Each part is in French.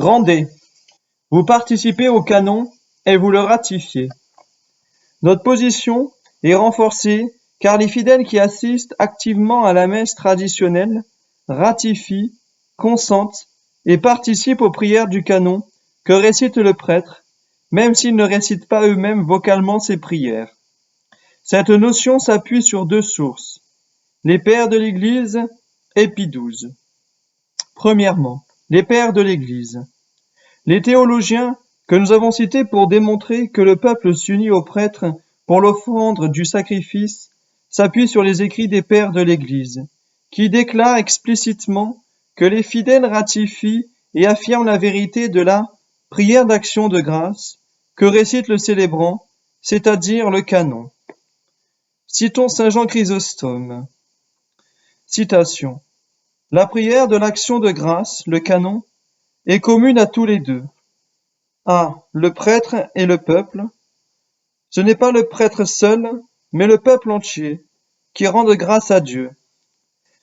Grande. Vous participez au canon et vous le ratifiez. Notre position est renforcée car les fidèles qui assistent activement à la messe traditionnelle ratifient, consentent et participent aux prières du canon que récite le prêtre, même s'ils ne récitent pas eux-mêmes vocalement ces prières. Cette notion s'appuie sur deux sources, les pères de l'Église et Pie XII. Premièrement, les pères de l'Église. Les théologiens que nous avons cités pour démontrer que le peuple s'unit au prêtre pour l'offrande du sacrifice s'appuient sur les écrits des pères de l'Église, qui déclarent explicitement que les fidèles ratifient et affirment la vérité de la prière d'action de grâce que récite le célébrant, c'est-à-dire le canon. Citons saint Jean Chrysostome. Citation. La prière de l'action de grâce, le canon, est commune à tous les deux. A. Le prêtre et le peuple. Ce n'est pas le prêtre seul, mais le peuple entier, qui rendent grâce à Dieu.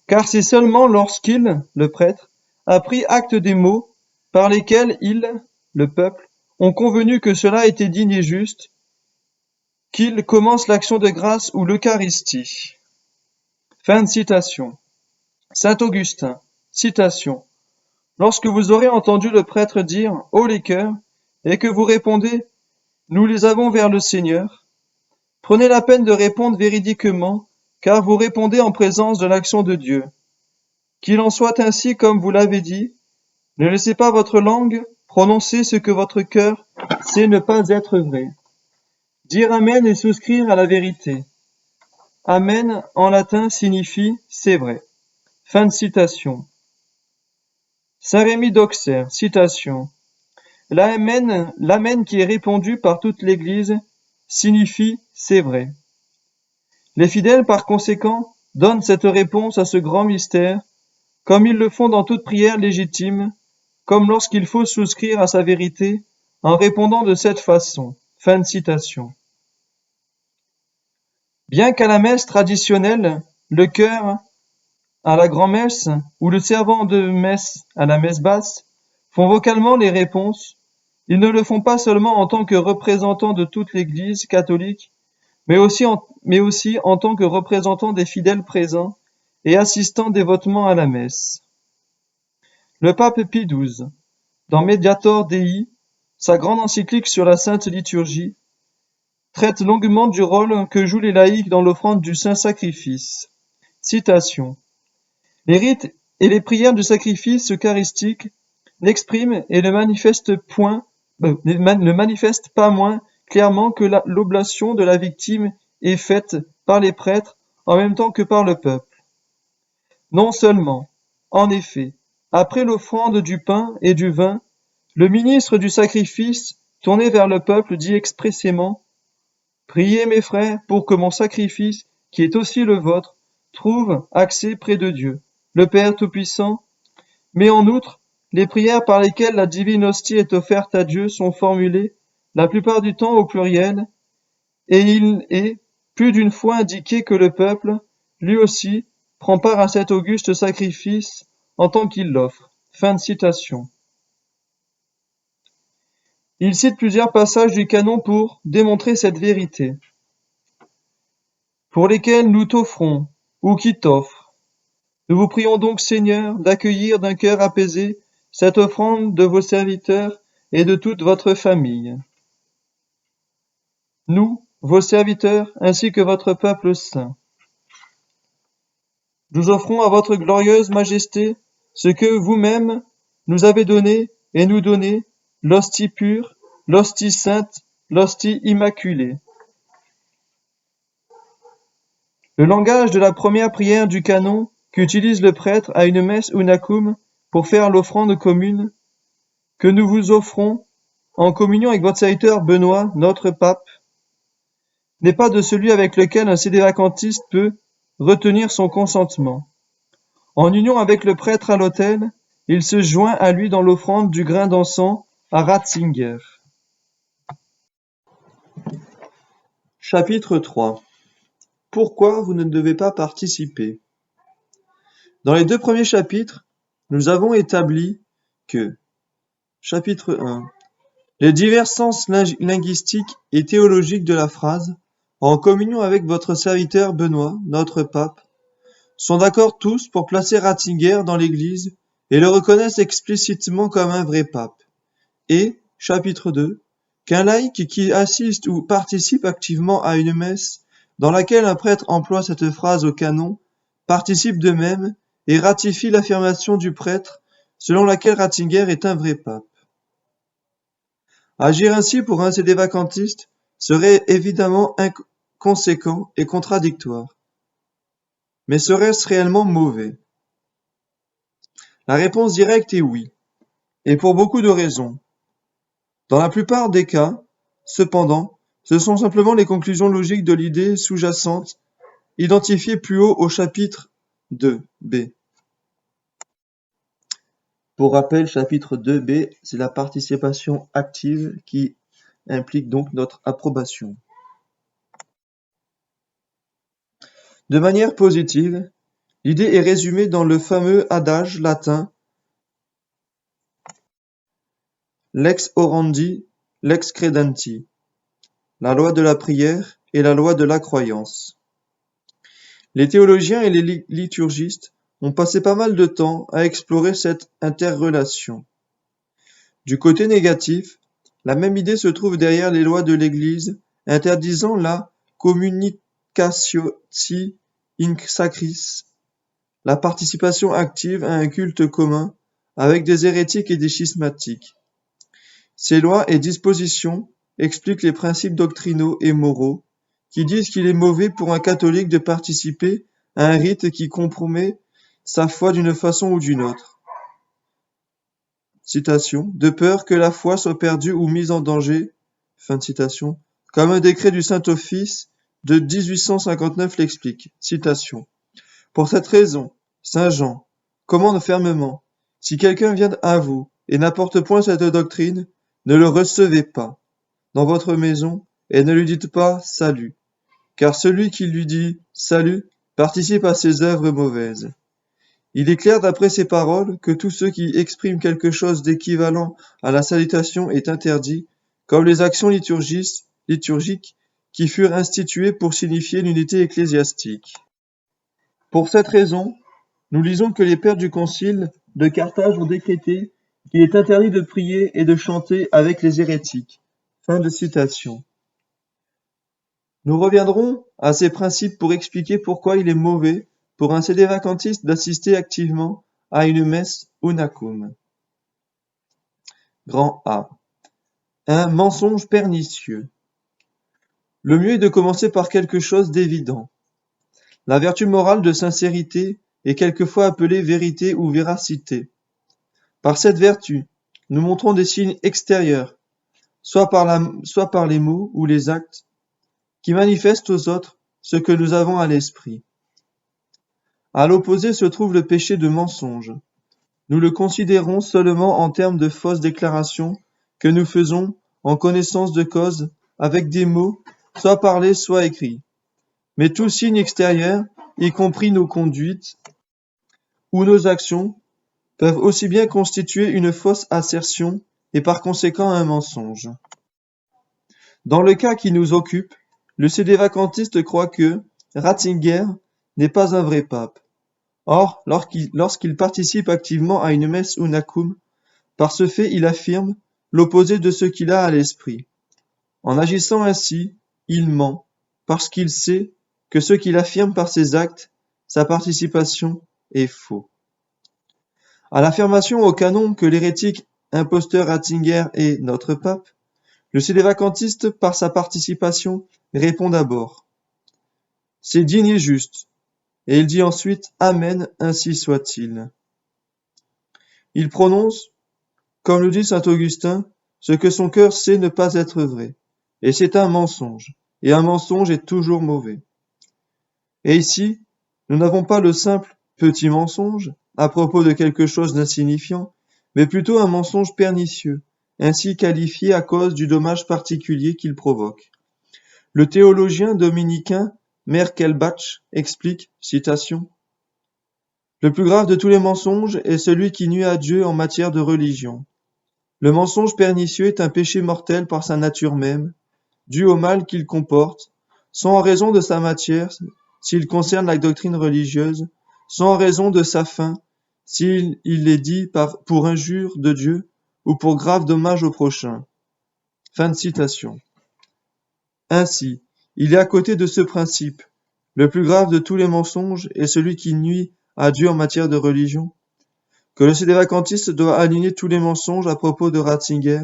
Car c'est seulement lorsqu'il, le prêtre, a pris acte des mots par lesquels ils, le peuple, ont convenu que cela était digne et juste, qu'il commence l'action de grâce ou l'Eucharistie. Fin de citation. Saint Augustin, citation. Lorsque vous aurez entendu le prêtre dire « Ô les cœurs » et que vous répondez « Nous les avons vers le Seigneur », prenez la peine de répondre véridiquement, car vous répondez en présence de l'action de Dieu. Qu'il en soit ainsi comme vous l'avez dit, ne laissez pas votre langue prononcer ce que votre cœur sait ne pas être vrai. Dire Amen et souscrire à la vérité. Amen en latin signifie « c'est vrai ». Fin de citation. Saint Rémy d'Auxerre, citation. L'amen qui est répondu par toute l'Église signifie « c'est vrai ». Les fidèles, par conséquent, donnent cette réponse à ce grand mystère, comme ils le font dans toute prière légitime, comme lorsqu'il faut souscrire à sa vérité, en répondant de cette façon. Fin de citation. Bien qu'à la messe traditionnelle, le chœur, à la grand-messe, ou le servant de messe à la messe basse, font vocalement les réponses, ils ne le font pas seulement en tant que représentants de toute l'Église catholique, mais aussi en tant que représentants des fidèles présents et assistant dévotement à la messe. Le pape Pie XII, dans Mediator Dei, sa grande encyclique sur la Sainte Liturgie, traite longuement du rôle que jouent les laïcs dans l'offrande du Saint Sacrifice. Citation. Les rites et les prières du sacrifice eucharistique n'expriment et ne manifestent pas moins clairement que l'oblation de la victime est faite par les prêtres en même temps que par le peuple. Non seulement, en effet, après l'offrande du pain et du vin, le ministre du sacrifice, tourné vers le peuple, dit expressément « Priez mes frères pour que mon sacrifice, qui est aussi le vôtre, trouve accès près de Dieu, le Père Tout-Puissant. » Mais en outre, les prières par lesquelles la divine hostie est offerte à Dieu sont formulées, la plupart du temps au pluriel, et il est plus d'une fois indiqué que le peuple, lui aussi, prend part à cet auguste sacrifice en tant qu'il l'offre. Fin de citation. Il cite plusieurs passages du canon pour démontrer cette vérité. Pour lesquels nous t'offrons, ou qui t'offre. Nous vous prions donc, Seigneur, d'accueillir d'un cœur apaisé cette offrande de vos serviteurs et de toute votre famille. Nous, vos serviteurs, ainsi que votre peuple saint. Nous offrons à votre glorieuse majesté ce que vous-même nous avez donné et nous donnez, l'hostie pure, l'hostie sainte, l'hostie immaculée. Le langage de la première prière du canon qu'utilise le prêtre à une messe unacum pour faire l'offrande commune, que nous vous offrons en communion avec votre serviteur Benoît, notre pape, n'est pas de celui avec lequel un sédévacantiste peut retenir son consentement. En union avec le prêtre à l'autel, il se joint à lui dans l'offrande du grain d'encens à Ratzinger. Chapitre 3. Pourquoi vous ne devez pas participer? Dans les deux premiers chapitres, nous avons établi que Chapitre 1. Les divers sens linguistiques et théologiques de la phrase, en communion avec votre serviteur Benoît, notre pape, sont d'accord tous pour placer Ratzinger dans l'Église et le reconnaissent explicitement comme un vrai pape. Et, chapitre 2, qu'un laïc qui assiste ou participe activement à une messe dans laquelle un prêtre emploie cette phrase au canon, participe de même et ratifie l'affirmation du prêtre selon laquelle Ratzinger est un vrai pape. Agir ainsi pour un sédévacantiste serait évidemment inconséquent et contradictoire. Mais serait-ce réellement mauvais? La réponse directe est oui, et pour beaucoup de raisons. Dans la plupart des cas, cependant, ce sont simplement les conclusions logiques de l'idée sous-jacente, identifiées plus haut au chapitre 2b. Pour rappel, chapitre 2b, c'est la participation active qui implique donc notre approbation. De manière positive, l'idée est résumée dans le fameux adage latin lex orandi, lex credenti, la loi de la prière et la loi de la croyance. Les théologiens et les liturgistes ont passé pas mal de temps à explorer cette interrelation. Du côté négatif, la même idée se trouve derrière les lois de l'Église interdisant la communicatioti in sacris, la participation active à un culte commun avec des hérétiques et des schismatiques. Ces lois et dispositions expliquent les principes doctrinaux et moraux qui disent qu'il est mauvais pour un catholique de participer à un rite qui compromet sa foi d'une façon ou d'une autre. Citation, de peur que la foi soit perdue ou mise en danger, fin de citation, comme un décret du Saint-Office de 1859 l'explique. Citation. Pour cette raison, Saint Jean commande fermement, si quelqu'un vient à vous et n'apporte point cette doctrine, ne le recevez pas dans votre maison et ne lui dites pas salut, car celui qui lui dit salut participe à ses œuvres mauvaises. Il est clair d'après ces paroles que tout ce qui exprime quelque chose d'équivalent à la salutation est interdit, comme les actions liturgiques qui furent instituées pour signifier l'unité ecclésiastique. Pour cette raison, nous lisons que les pères du concile de Carthage ont décrété qu'il est interdit de prier et de chanter avec les hérétiques. Fin de citation. Nous reviendrons à ces principes pour expliquer pourquoi il est mauvais pour un sédévacantiste d'assister activement à une messe unacum. Grand A. Un mensonge pernicieux. Le mieux est de commencer par quelque chose d'évident. La vertu morale de sincérité est quelquefois appelée vérité ou véracité. Par cette vertu, nous montrons des signes extérieurs, soit par les mots ou les actes, qui manifestent aux autres ce que nous avons à l'esprit. À l'opposé se trouve le péché de mensonge. Nous le considérons seulement en termes de fausses déclarations que nous faisons en connaissance de cause avec des mots, soit parlés, soit écrits. Mais tout signe extérieur, y compris nos conduites ou nos actions, peuvent aussi bien constituer une fausse assertion et par conséquent un mensonge. Dans le cas qui nous occupe, le sédévacantiste croit que Ratzinger n'est pas un vrai pape. Or, lorsqu'il participe activement à une messe unacum, par ce fait il affirme l'opposé de ce qu'il a à l'esprit. En agissant ainsi, il ment, parce qu'il sait que ce qu'il affirme par ses actes, sa participation, est faux. À l'affirmation au canon que l'hérétique imposteur Ratzinger est notre pape, le sédévacantiste, par sa participation, répond d'abord « C'est digne et juste », et il dit ensuite « Amen, ainsi soit-il ». Il prononce, comme le dit saint Augustin, ce que son cœur sait ne pas être vrai, et c'est un mensonge, et un mensonge est toujours mauvais. Et ici, nous n'avons pas le simple petit mensonge à propos de quelque chose d'insignifiant, mais plutôt un mensonge pernicieux, ainsi qualifié à cause du dommage particulier qu'il provoque. Le théologien dominicain Merkelbach explique, citation, « Le plus grave de tous les mensonges est celui qui nuit à Dieu en matière de religion. Le mensonge pernicieux est un péché mortel par sa nature même, dû au mal qu'il comporte, soit en raison de sa matière, s'il concerne la doctrine religieuse, soit en raison de sa fin, s'il est dit pour injure de Dieu ou pour grave dommage au prochain. Fin de citation. Ainsi, il est à côté de ce principe, le plus grave de tous les mensonges est celui qui nuit à Dieu en matière de religion, que le sédévacantiste doit aligner tous les mensonges à propos de Ratzinger,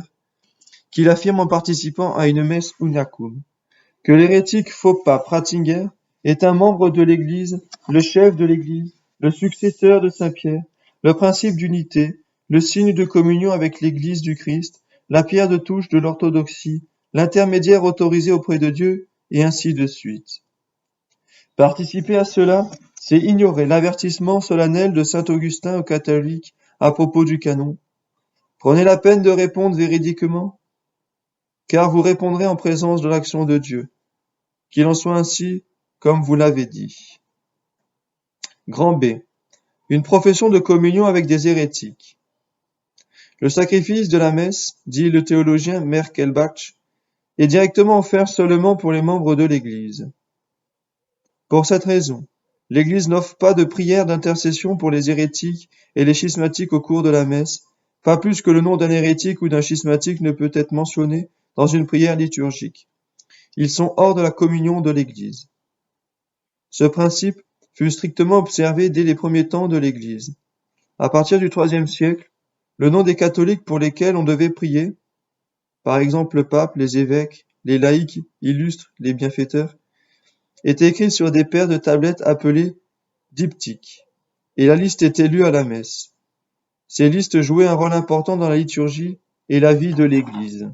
qu'il affirme en participant à une messe Unakum, que l'hérétique faux pape Ratzinger est un membre de l'Église, le chef de l'Église, le successeur de Saint Pierre, le principe d'unité, le signe de communion avec l'Église du Christ, la pierre de touche de l'orthodoxie, l'intermédiaire autorisé auprès de Dieu, et ainsi de suite. Participer à cela, c'est ignorer l'avertissement solennel de saint Augustin aux catholiques à propos du canon. Prenez la peine de répondre véridiquement, car vous répondrez en présence de l'action de Dieu. Qu'il en soit ainsi, comme vous l'avez dit. Grand B. Une profession de communion avec des hérétiques. Le sacrifice de la messe, dit le théologien Merkelbach, est directement offert seulement pour les membres de l'Église. Pour cette raison, l'Église n'offre pas de prière d'intercession pour les hérétiques et les schismatiques au cours de la messe, pas plus que le nom d'un hérétique ou d'un schismatique ne peut être mentionné dans une prière liturgique. Ils sont hors de la communion de l'Église. Ce principe fut strictement observé dès les premiers temps de l'Église. À partir du IIIe siècle, le nom des catholiques pour lesquels on devait prier, par exemple le pape, les évêques, les laïcs illustres, les bienfaiteurs, était écrit sur des paires de tablettes appelées diptyques, et la liste était lue à la messe. Ces listes jouaient un rôle important dans la liturgie et la vie de l'Église.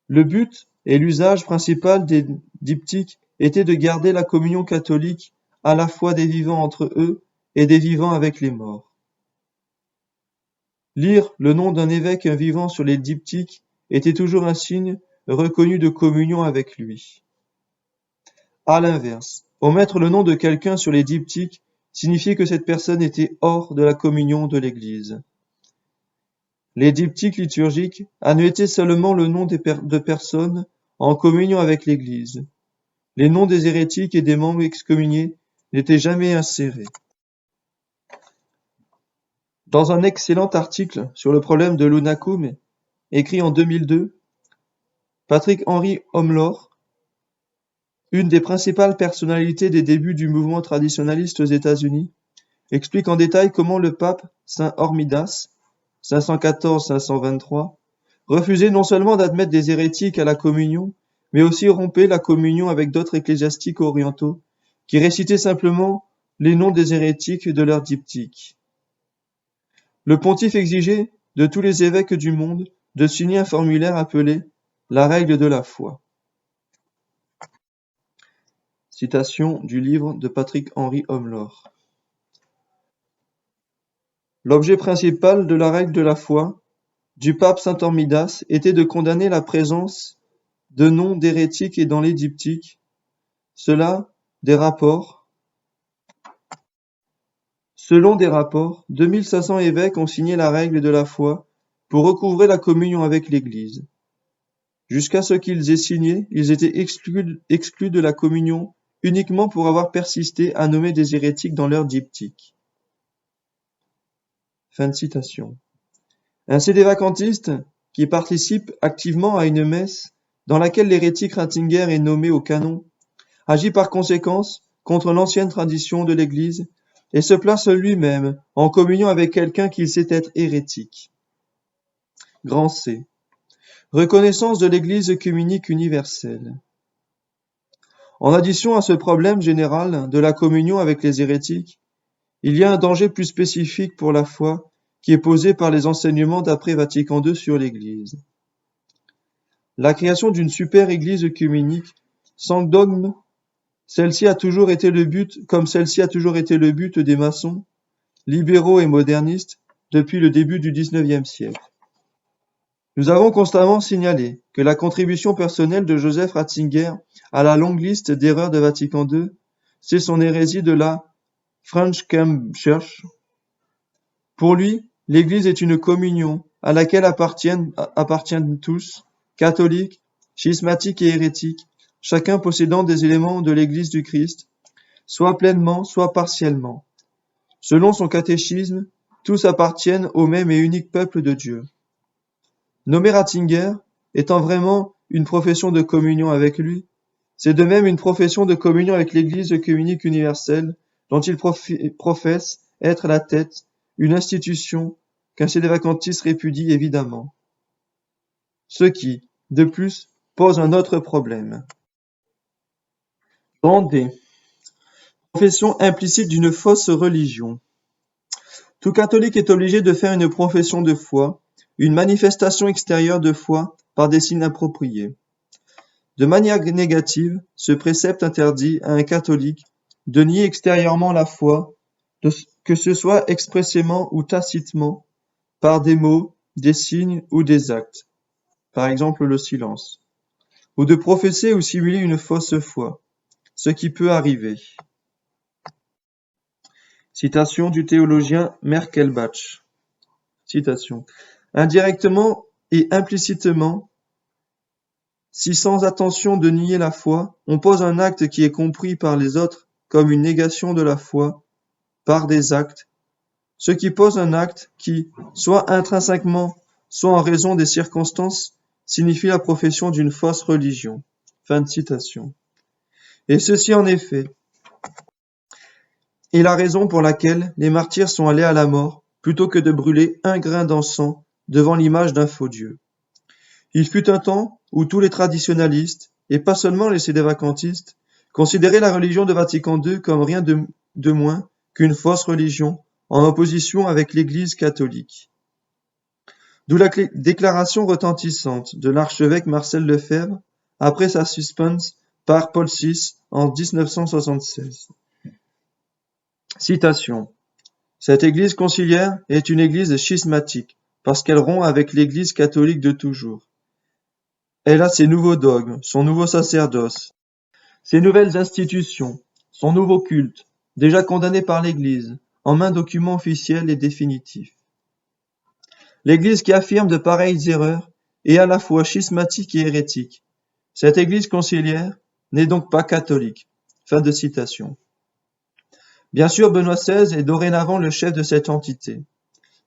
Le but et l'usage principal des diptyques était de garder la communion catholique à la fois des vivants entre eux et des vivants avec les morts. Lire le nom d'un évêque vivant sur les diptyques était toujours un signe reconnu de communion avec lui. À l'inverse, omettre le nom de quelqu'un sur les diptyques signifiait que cette personne était hors de la communion de l'Église. Les diptyques liturgiques annotaient seulement le nom de personnes en communion avec l'Église. Les noms des hérétiques et des membres excommuniés n'étaient jamais insérés. Dans un excellent article sur le problème de l'Unakum, écrit en 2002, Patrick-Henry Homlor, une des principales personnalités des débuts du mouvement traditionnaliste aux États-Unis, explique en détail comment le pape Saint Hormidas, 514-523, refusait non seulement d'admettre des hérétiques à la communion, mais aussi rompait la communion avec d'autres ecclésiastiques orientaux, qui récitaient simplement les noms des hérétiques de leurs diptyques. Le pontife exigeait de tous les évêques du monde de signer un formulaire appelé « la règle de la foi ». Citation du livre de Patrick-Henry Homlor. L'objet principal de la règle de la foi du pape saint Hormidas était de condamner la présence de noms d'hérétiques et dans les diptyques. Selon des rapports, 2500 évêques ont signé la règle de la foi pour recouvrer la communion avec l'Église. Jusqu'à ce qu'ils aient signé, ils étaient exclus de la communion uniquement pour avoir persisté à nommer des hérétiques dans leurs diptyques. Fin de citation. Un sédévacantiste qui participe activement à une messe dans laquelle l'hérétique Ratzinger est nommé au canon agit par conséquence contre l'ancienne tradition de l'Église et se place lui-même en communion avec quelqu'un qu'il sait être hérétique. Grand C. Reconnaissance de l'Église œcuménique universelle. En addition à ce problème général de la communion avec les hérétiques, il y a un danger plus spécifique pour la foi qui est posé par les enseignements d'après Vatican II sur l'Église. La création d'une super-Église œcuménique sans dogme, comme celle-ci a toujours été le but des maçons, libéraux et modernistes depuis le début du XIXe siècle. Nous avons constamment signalé que la contribution personnelle de Joseph Ratzinger à la longue liste d'erreurs de Vatican II, c'est son hérésie de la Frauenkirche. Pour lui, l'Église est une communion à laquelle appartiennent tous, catholiques, schismatiques et hérétiques, chacun possédant des éléments de l'Église du Christ, soit pleinement, soit partiellement. Selon son catéchisme, tous appartiennent au même et unique peuple de Dieu. Nommer Ratzinger étant vraiment une profession de communion avec lui, c'est de même une profession de communion avec l'Église œcuménique universelle, dont il professe être la tête, une institution qu'un sédévacantiste répudie évidemment. Ce qui, de plus, pose un autre problème. Grand D. Profession implicite d'une fausse religion. Tout catholique est obligé de faire une profession de foi, une manifestation extérieure de foi par des signes appropriés. De manière négative, ce précepte interdit à un catholique de nier extérieurement la foi, que ce soit expressément ou tacitement, par des mots, des signes ou des actes, par exemple le silence, ou de professer ou simuler une fausse foi, ce qui peut arriver. Citation du théologien Merkelbach. Citation. Indirectement et implicitement, si sans attention de nier la foi, on pose un acte qui est compris par les autres comme une négation de la foi par des actes, ce qui pose un acte qui, soit intrinsèquement, soit en raison des circonstances, signifie la profession d'une fausse religion. Fin de citation. Et ceci en effet est la raison pour laquelle les martyrs sont allés à la mort plutôt que de brûler un grain d'encens devant l'image d'un faux Dieu. Il fut un temps où tous les traditionalistes, et pas seulement les sédévacantistes, considéraient la religion de Vatican II comme rien de moins qu'une fausse religion en opposition avec l'Église catholique. D'où la déclaration retentissante de l'archevêque Marcel Lefebvre après sa suspense par Paul VI en 1976. Citation. Cette Église conciliaire est une Église schismatique, parce qu'elle rompt avec l'Église catholique de toujours. Elle a ses nouveaux dogmes, son nouveau sacerdoce, ses nouvelles institutions, son nouveau culte, déjà condamné par l'Église, en main documents officiels et définitifs. L'Église qui affirme de pareilles erreurs est à la fois schismatique et hérétique. Cette Église conciliaire n'est donc pas catholique. Fin de citation. Bien sûr, Benoît XVI est dorénavant le chef de cette entité.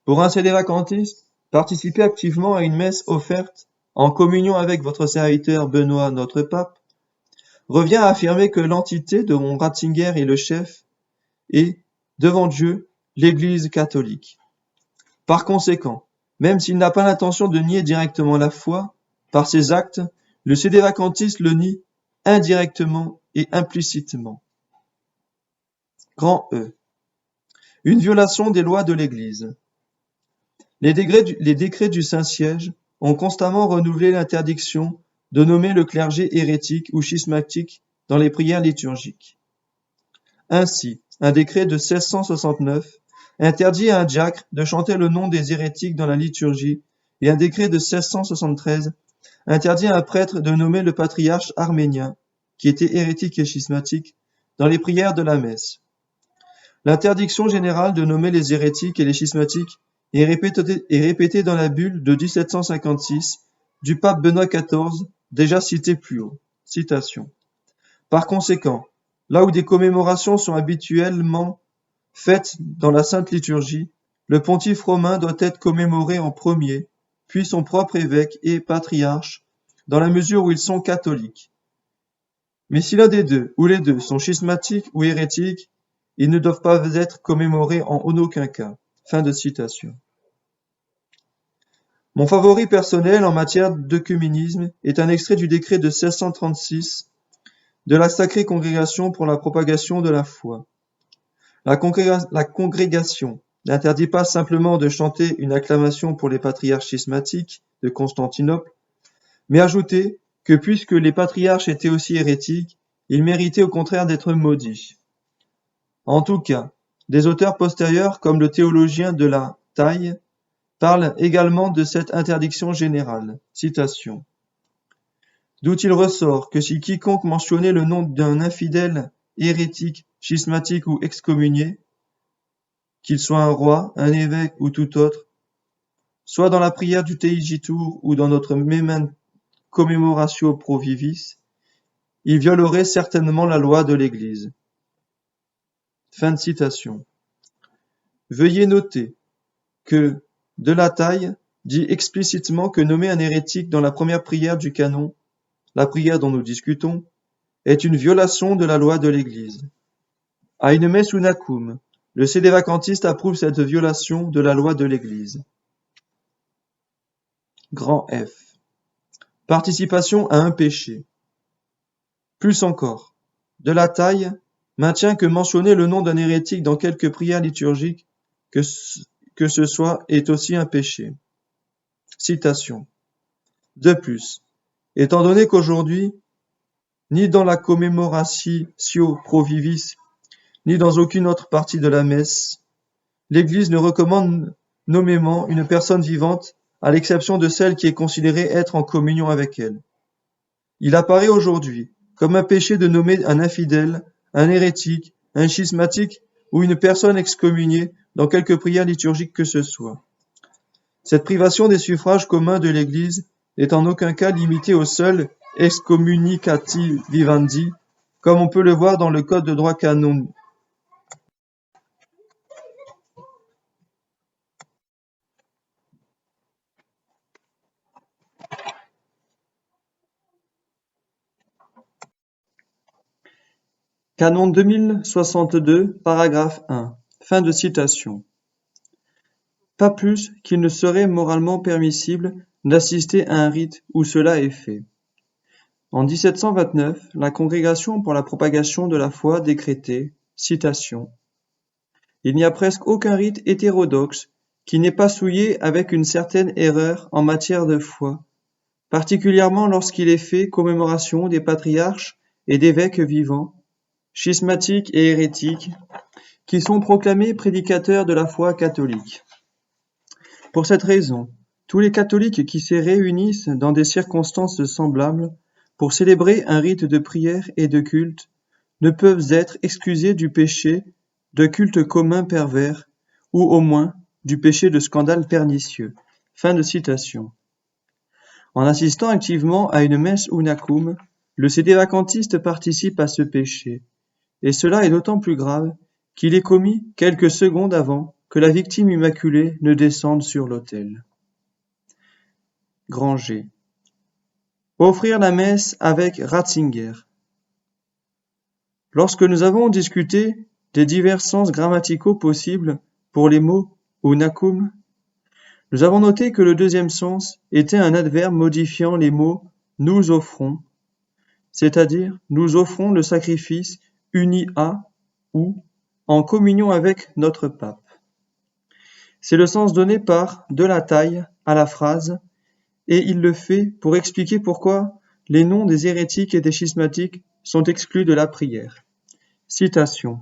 Pour un sédévacantiste, participer activement à une messe offerte en communion avec votre serviteur Benoît notre pape revient à affirmer que l'entité dont Ratzinger est le chef est, devant Dieu, l'Église catholique. Par conséquent, même s'il n'a pas l'intention de nier directement la foi, par ses actes, le sédévacantiste le nie indirectement et implicitement. Grand E. Une violation des lois de l'Église. Les décrets du Saint-Siège ont constamment renouvelé l'interdiction de nommer le clergé hérétique ou schismatique dans les prières liturgiques. Ainsi, un décret de 1669 interdit à un diacre de chanter le nom des hérétiques dans la liturgie et un décret de 1673 interdit à un prêtre de nommer le patriarche arménien, qui était hérétique et schismatique, dans les prières de la messe. L'interdiction générale de nommer les hérétiques et les schismatiques est répétée dans la bulle de 1756 du pape Benoît XIV, déjà cité plus haut. Citation. Par conséquent, là où des commémorations sont habituellement faites dans la Sainte Liturgie, le pontife romain doit être commémoré en premier, puis son propre évêque et patriarche, dans la mesure où ils sont catholiques. Mais si l'un des deux, ou les deux, sont schismatiques ou hérétiques, ils ne doivent pas être commémorés en aucun cas. Fin de citation. Mon favori personnel en matière d'œcuménisme est un extrait du décret de 1636 de la Sacrée Congrégation pour la propagation de la foi. La congrégation n'interdit pas simplement de chanter une acclamation pour les patriarches schismatiques de Constantinople, mais ajouter que puisque les patriarches étaient aussi hérétiques, ils méritaient au contraire d'être maudits. En tout cas, des auteurs postérieurs comme le théologien de la Taille parlent également de cette interdiction générale. Citation. D'où il ressort que si quiconque mentionnait le nom d'un infidèle, hérétique, schismatique ou excommunié, qu'il soit un roi, un évêque ou tout autre, soit dans la prière du Teijitur ou dans notre commémoratio pro vivis, il violerait certainement la loi de l'Église. » Fin de citation. Veuillez noter que De la Taille dit explicitement que nommer un hérétique dans la première prière du canon, la prière dont nous discutons, est une violation de la loi de l'Église. À une messe unacum, le sédévacantiste approuve cette violation de la loi de l'Église. Grand F. Participation à un péché. Plus encore, De la Taille maintient que mentionner le nom d'un hérétique dans quelque prière liturgique que ce soit est aussi un péché. Citation. De plus, étant donné qu'aujourd'hui, ni dans la commémoratio pro vivis, ni dans aucune autre partie de la messe, l'Église ne recommande nommément une personne vivante à l'exception de celle qui est considérée être en communion avec elle. Il apparaît aujourd'hui comme un péché de nommer un infidèle, un hérétique, un schismatique ou une personne excommuniée dans quelque prière liturgique que ce soit. Cette privation des suffrages communs de l'Église n'est en aucun cas limitée aux seuls excommunicati vivendi, comme on peut le voir dans le Code de droit canonique. Canon 2062, paragraphe 1. Fin de citation. Pas plus qu'il ne serait moralement permissible d'assister à un rite où cela est fait. En 1729, la Congrégation pour la propagation de la foi décrétait, citation, « Il n'y a presque aucun rite hétérodoxe qui n'est pas souillé avec une certaine erreur en matière de foi, particulièrement lorsqu'il est fait commémoration des patriarches et d'évêques vivants, schismatiques et hérétiques, qui sont proclamés prédicateurs de la foi catholique. Pour cette raison, tous les catholiques qui se réunissent dans des circonstances semblables pour célébrer un rite de prière et de culte ne peuvent être excusés du péché de culte commun pervers, ou au moins du péché de scandale pernicieux. » Fin de citation. En assistant activement à une messe unacum, le sédévacantiste participe à ce péché, et cela est d'autant plus grave qu'il est commis quelques secondes avant que la victime immaculée ne descende sur l'autel. Grand G. Offrir la messe avec Ratzinger. Lorsque nous avons discuté des divers sens grammaticaux possibles pour les mots unacum, nous avons noté que le deuxième sens était un adverbe modifiant les mots nous offrons, c'est-à-dire nous offrons le sacrifice uni à ou en communion avec notre pape. C'est le sens donné par De la Taille à la phrase, et il le fait pour expliquer pourquoi les noms des hérétiques et des schismatiques sont exclus de la prière. Citation.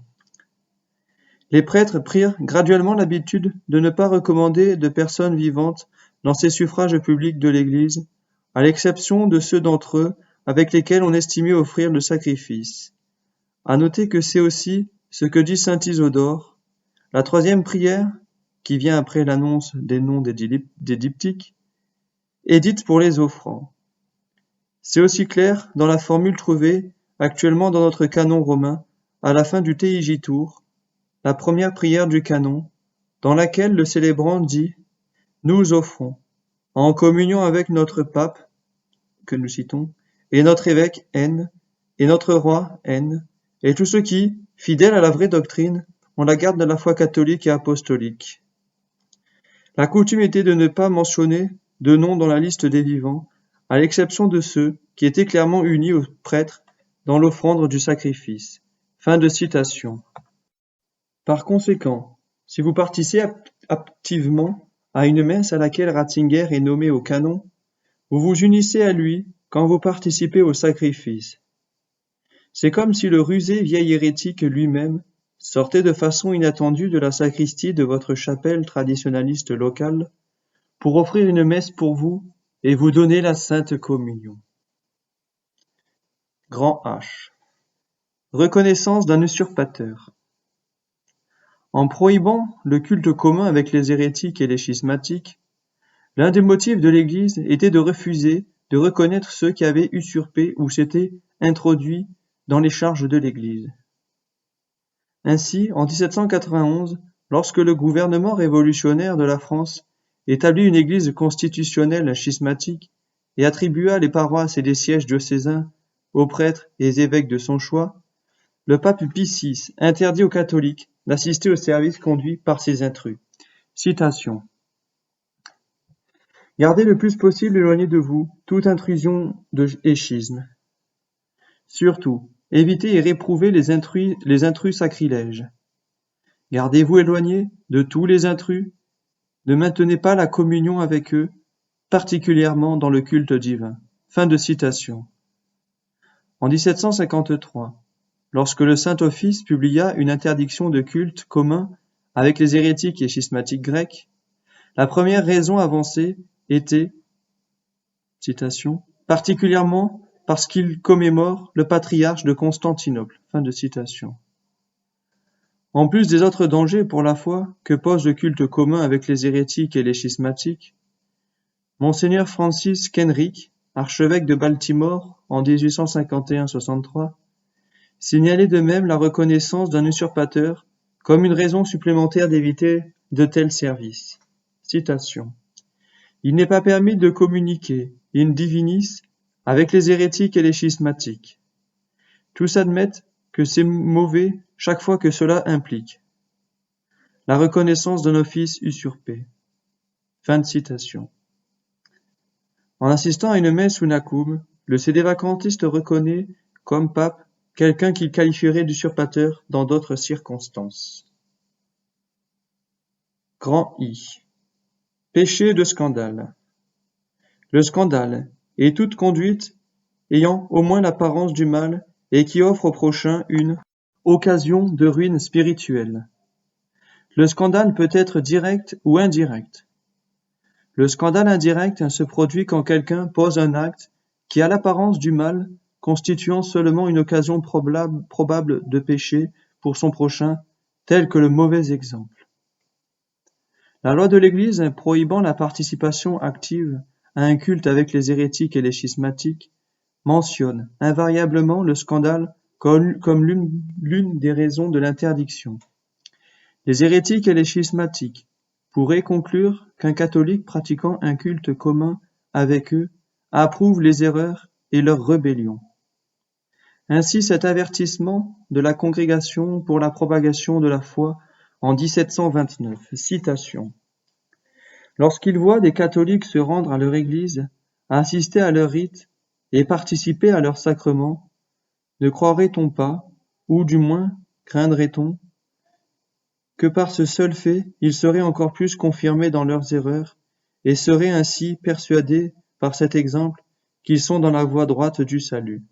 Les prêtres prirent graduellement l'habitude de ne pas recommander de personnes vivantes dans ces suffrages publics de l'Église, à l'exception de ceux d'entre eux avec lesquels on estimait offrir le sacrifice. À noter que c'est aussi ce que dit saint Isodore, la troisième prière, qui vient après l'annonce des noms des diptyques, est dite pour les offrands. C'est aussi clair dans la formule trouvée actuellement dans notre canon romain, à la fin du Teijitur, la première prière du canon, dans laquelle le célébrant dit « Nous offrons, en communion avec notre pape, que nous citons, et notre évêque N, et notre roi N, et tous ceux qui, fidèles à la vraie doctrine, ont la garde de la foi catholique et apostolique. » La coutume était de ne pas mentionner de nom dans la liste des vivants, à l'exception de ceux qui étaient clairement unis aux prêtres dans l'offrande du sacrifice. Fin de citation. Par conséquent, si vous participez activement à une messe à laquelle Ratzinger est nommé au canon, vous vous unissez à lui quand vous participez au sacrifice. C'est comme si le rusé vieil hérétique lui-même sortait de façon inattendue de la sacristie de votre chapelle traditionnaliste locale pour offrir une messe pour vous et vous donner la Sainte Communion. Grand H. Reconnaissance d'un usurpateur. En prohibant le culte commun avec les hérétiques et les schismatiques, L'un des motifs de l'Église était de refuser de reconnaître ceux qui avaient usurpé ou s'étaient introduits dans les charges de l'Église. Ainsi, en 1791, lorsque le gouvernement révolutionnaire de la France établit une Église constitutionnelle schismatique et attribua les paroisses et les sièges diocésains aux prêtres et évêques de son choix, le pape Pie VI interdit aux catholiques d'assister aux services conduits par ces intrus. Citation. Gardez le plus possible éloigné de vous toute intrusion et schisme. Surtout, évitez et réprouvez les intrus sacrilèges. Gardez-vous éloigné de tous les intrus, ne maintenez pas la communion avec eux, particulièrement dans le culte divin. Fin de citation. En 1753, lorsque le Saint-Office publia une interdiction de culte commun avec les hérétiques et schismatiques grecs, la première raison avancée était, citation, particulièrement parce qu'il commémore le patriarche de Constantinople. Fin de citation. En plus des autres dangers pour la foi que pose le culte commun avec les hérétiques et les schismatiques, Monseigneur Francis Kenrick, archevêque de Baltimore en 1851-63, signalait de même la reconnaissance d'un usurpateur comme une raison supplémentaire d'éviter de tels services. Citation. Il n'est pas permis de communiquer in divinis avec les hérétiques et les schismatiques. Tous admettent que c'est mauvais chaque fois que cela implique la reconnaissance d'un office usurpé. Fin de citation. En assistant à une messe ou nacum, le sédévacantiste reconnaît comme pape quelqu'un qu'il qualifierait d'usurpateur dans d'autres circonstances. Grand I. Péché de scandale. Le scandale est toute conduite ayant au moins l'apparence du mal et qui offre au prochain une occasion de ruine spirituelle. Le scandale peut être direct ou indirect. Le scandale indirect se produit quand quelqu'un pose un acte qui a l'apparence du mal, constituant seulement une occasion probable de péché pour son prochain, tel que le mauvais exemple. La loi de l'Église prohibant la participation active à un culte avec les hérétiques et les schismatiques mentionne invariablement le scandale comme l'une des raisons de l'interdiction. Les hérétiques et les schismatiques pourraient conclure qu'un catholique pratiquant un culte commun avec eux approuve les erreurs et leurs rébellions. Ainsi cet avertissement de la Congrégation pour la propagation de la foi en 1729, citation. Lorsqu'ils voient des catholiques se rendre à leur église, assister à leurs rites et participer à leurs sacrements, ne croirait-on pas, ou du moins craindrait-on, que par ce seul fait, ils seraient encore plus confirmés dans leurs erreurs, et seraient ainsi persuadés par cet exemple qu'ils sont dans la voie droite du salut.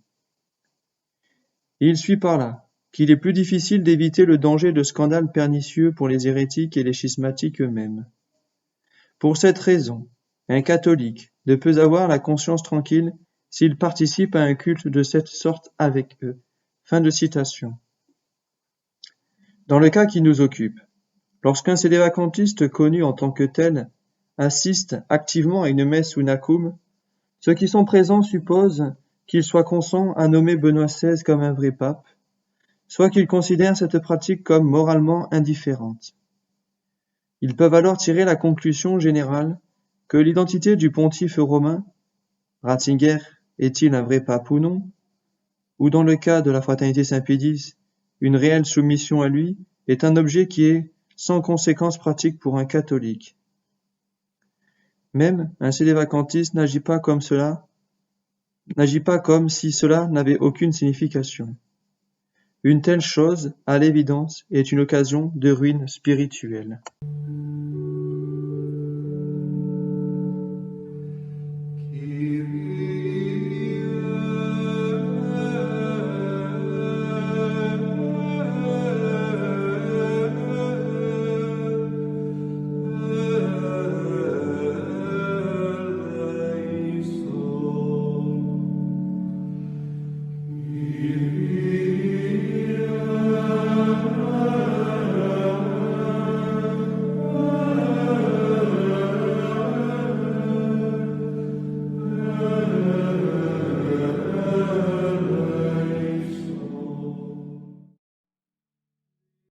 Il suit par là qu'il est plus difficile d'éviter le danger de scandales pernicieux pour les hérétiques et les schismatiques eux-mêmes. Pour cette raison, un catholique ne peut avoir la conscience tranquille s'il participe à un culte de cette sorte avec eux. Fin de citation. Dans le cas qui nous occupe, lorsqu'un sédévacantiste connu en tant que tel assiste activement à une messe ou nacum, ceux qui sont présents supposent qu'il soit consent à nommer Benoît XVI comme un vrai pape, soit qu'ils considèrent cette pratique comme moralement indifférente. Ils peuvent alors tirer la conclusion générale que l'identité du pontife romain, Ratzinger, est-il un vrai pape ou non, ou dans le cas de la fraternité Saint-Pédis, une réelle soumission à lui, est un objet qui est sans conséquence pratique pour un catholique. Même un sédévacantiste n'agit pas comme si cela n'avait aucune signification. Une telle chose, à l'évidence, est une occasion de ruine spirituelle.